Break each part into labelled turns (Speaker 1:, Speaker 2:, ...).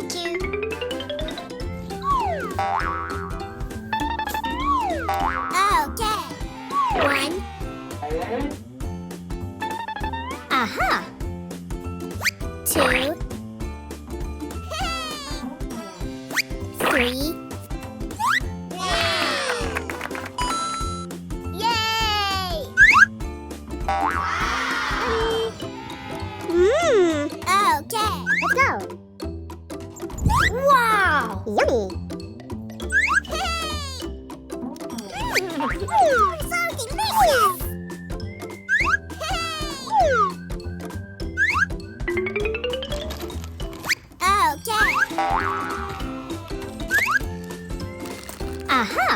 Speaker 1: Thank you. Okay. One. Aha. Two. Three. Yay! Okay. Let's go. Wow! Yummy! So delicious! Okay. Aha!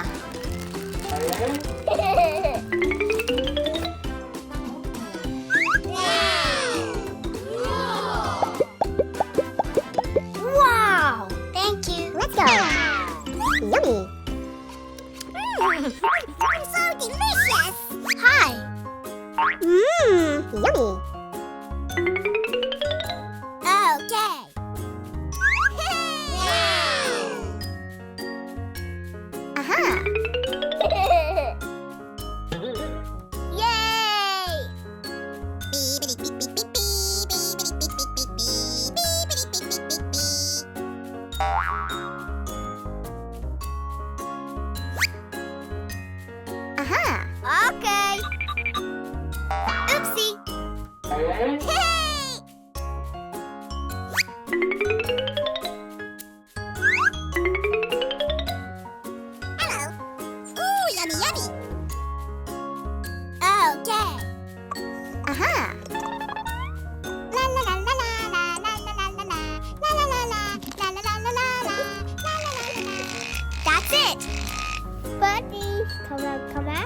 Speaker 1: Wow! Thank you. Let's go. Yummy. So delicious. Hi. Yummy. Okay. Aha. Yay! Aha! Okay. Oopsie. Hey! Hello. Ooh, yummy, yummy. Okay. Aha! La la la la la la la la la la la la la la la la la la la. That's it. Buddy, come out, come out.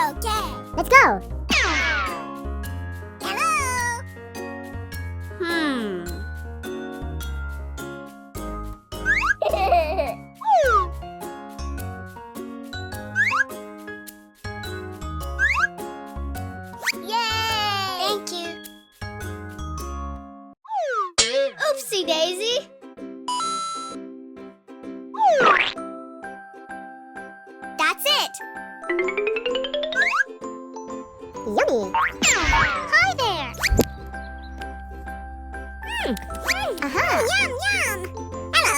Speaker 1: Okay. Let's go. Hello. Yay! Thank you. Oopsie daisy. That's it. Yummy. Hi there. Aha. Yum, yum. Hello.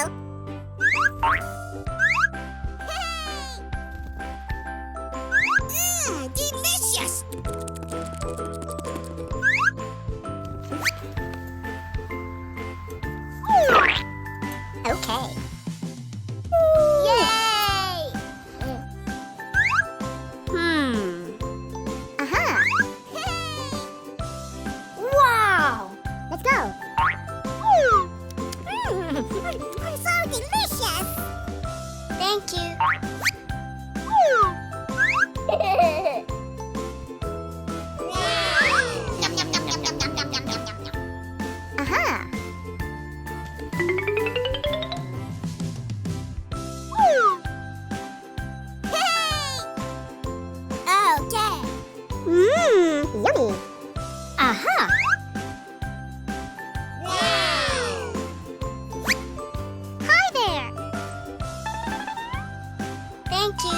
Speaker 1: Hey. Delicious. Okay. Yay! Aha! Wow! Let's go! So delicious! Thank you. Yum, yum, yum, yum, yum, yum, yum, yum, yum, yum. Aha! Okay. Yummy. Aha. Hi there. Thank you.